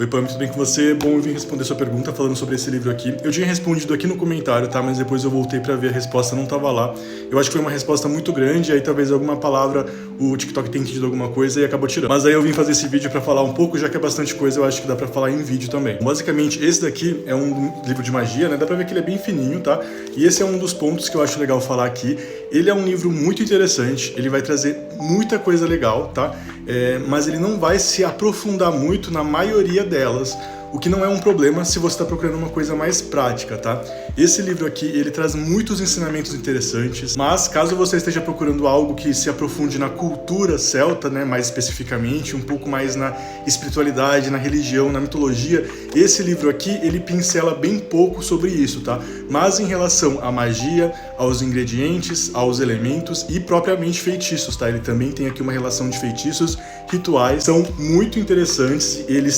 Oi, Pam, tudo bem com você? Bom, eu vim responder sua pergunta falando sobre esse livro aqui. Eu tinha respondido aqui no comentário, tá? Mas depois eu voltei pra ver, a resposta não tava lá. Eu acho que foi uma resposta muito grande, aí talvez alguma palavra o TikTok tenha entendido alguma coisa e acabou tirando. Mas aí eu vim fazer esse vídeo pra falar um pouco, já que é bastante coisa, eu acho que dá pra falar em vídeo também. Basicamente, esse daqui é um livro de magia, né? Dá pra ver que ele é bem fininho, tá? E esse é um dos pontos que eu acho legal falar aqui. Ele é um livro muito interessante, ele vai trazer muita coisa legal, tá? Mas ele não vai se aprofundar muito na maioria delas, o que não é um problema se você está procurando uma coisa mais prática, tá? Esse livro aqui, ele traz muitos ensinamentos interessantes, mas caso você esteja procurando algo que se aprofunde na cultura celta, né, mais especificamente, um pouco mais na espiritualidade, na religião, na mitologia, esse livro aqui, ele pincela bem pouco sobre isso, tá? Mas em relação à magia, aos ingredientes, aos elementos e propriamente feitiços, tá? Ele também tem aqui uma relação de feitiços, rituais, são muito interessantes, ele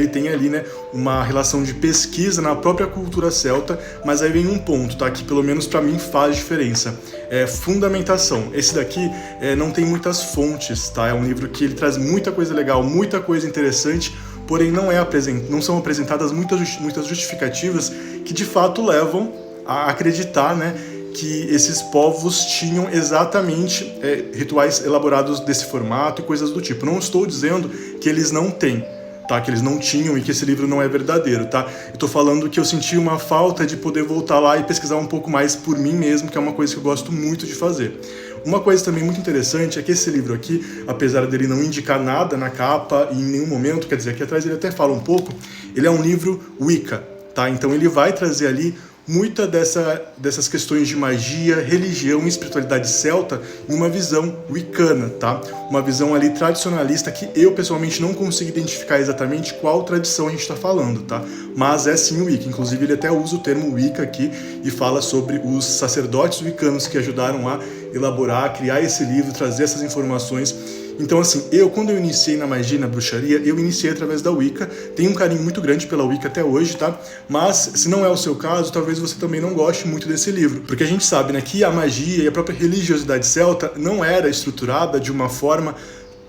tem ali, né, uma relação de pesquisa na própria cultura celta, mas aí vem um ponto, tá? Que pelo menos pra mim faz diferença. É fundamentação. Esse daqui não tem muitas fontes, tá? É um livro que ele traz muita coisa legal, muita coisa interessante, porém não são apresentadas muitas justificativas que de fato levam a acreditar, né, que esses povos tinham exatamente rituais elaborados desse formato e coisas do tipo. Não estou dizendo que eles não têm, tá? Que eles não tinham e que esse livro não é verdadeiro, tá? Eu tô falando que eu senti uma falta de poder voltar lá e pesquisar um pouco mais por mim mesmo, que é uma coisa que eu gosto muito de fazer. Uma coisa também muito interessante é que esse livro aqui, apesar dele não indicar nada na capa e em nenhum momento, quer dizer, aqui atrás ele até fala um pouco, ele é um livro Wicca, tá? Então ele vai trazer ali muita dessas questões de magia, religião e espiritualidade celta em uma visão wiccana, tá? Uma visão ali tradicionalista que eu pessoalmente não consigo identificar exatamente qual tradição a gente está falando, tá? Mas é sim o Wicca, inclusive ele até usa o termo Wicca aqui e fala sobre os sacerdotes wiccanos que ajudaram a elaborar, criar esse livro, trazer essas informações. Então assim, quando eu iniciei na magia e na bruxaria, eu iniciei através da Wicca, tenho um carinho muito grande pela Wicca até hoje, tá? Mas se não é o seu caso, talvez você também não goste muito desse livro, porque a gente sabe, né, que a magia e a própria religiosidade celta não era estruturada de uma forma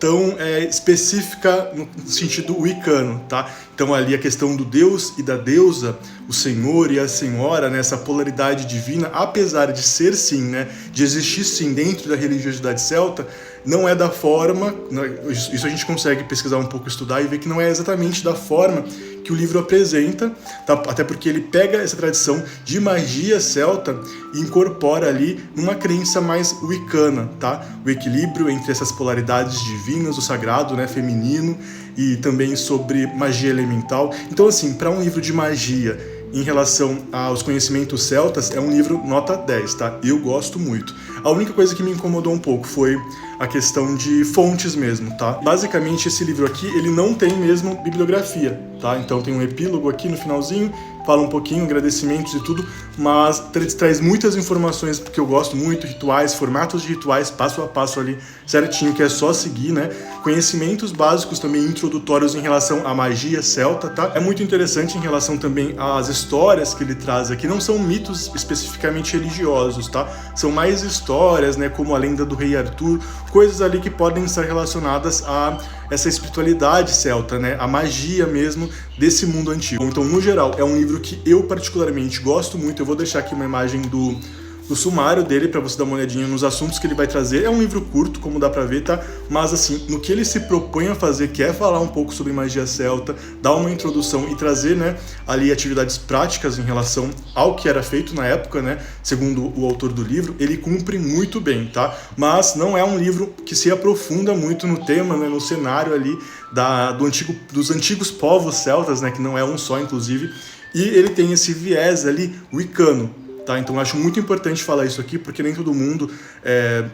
tão específica no sentido wiccano, tá? Então ali a questão do deus e da deusa, o senhor e a senhora, né, essa polaridade divina, apesar de ser sim, né, de existir sim dentro da religiosidade celta, não é da forma, isso a gente consegue pesquisar um pouco, estudar e ver que não é exatamente da forma que o livro apresenta, tá? Até porque ele pega essa tradição de magia celta e incorpora ali numa crença mais wiccana, tá? O equilíbrio entre essas polaridades divinas, o sagrado, né, feminino, e também sobre magia elemental. Então assim, para um livro de magia em relação aos conhecimentos celtas, é um livro nota 10, tá? Eu gosto muito. A única coisa que me incomodou um pouco foi a questão de fontes mesmo, tá? Basicamente, esse livro aqui, ele não tem mesmo bibliografia, tá? Então tem um epílogo aqui no finalzinho, fala um pouquinho, agradecimentos e tudo, mas traz muitas informações que eu gosto muito, rituais, formatos de rituais, passo a passo ali, certinho, que é só seguir, né? Conhecimentos básicos também introdutórios em relação à magia celta, tá? É muito interessante em relação também às histórias que ele traz aqui, não são mitos especificamente religiosos, tá? São mais histórias, né, como a lenda do rei Arthur, coisas ali que podem estar relacionadas a essa espiritualidade celta, né, a magia mesmo desse mundo antigo. Então, no geral, é um livro que eu particularmente gosto muito. Eu vou deixar aqui uma imagem do sumário dele para você dar uma olhadinha nos assuntos que ele vai trazer. É um livro curto, como dá pra ver, tá? Mas assim, no que ele se propõe a fazer, que é falar um pouco sobre magia celta, dar uma introdução e trazer, né, ali atividades práticas em relação ao que era feito na época, né, segundo o autor do livro, ele cumpre muito bem, tá? Mas não é um livro que se aprofunda muito no tema, né, no cenário ali dos antigos povos celtas, né, que não é um só, inclusive, e ele tem esse viés ali wiccano. Tá? Então eu acho muito importante falar isso aqui, porque nem todo mundo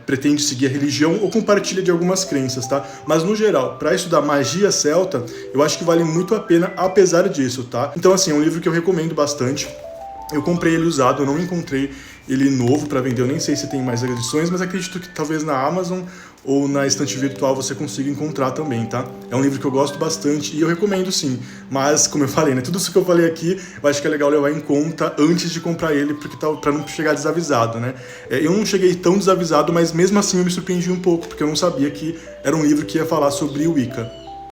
pretende seguir a religião ou compartilha de algumas crenças, tá? Mas no geral, para estudar magia celta, eu acho que vale muito a pena, apesar disso, tá? Então assim, é um livro que eu recomendo bastante. Eu comprei ele usado, eu não encontrei ele novo para vender, eu nem sei se tem mais edições, mas acredito que talvez na Amazon ou na estante virtual você consiga encontrar também, tá? É um livro que eu gosto bastante e eu recomendo sim, mas como eu falei, né, tudo isso que eu falei aqui, eu acho que é legal levar em conta antes de comprar ele, porque para não chegar desavisado, né? Eu não cheguei tão desavisado, mas mesmo assim eu me surpreendi um pouco, porque eu não sabia que era um livro que ia falar sobre o Wicca.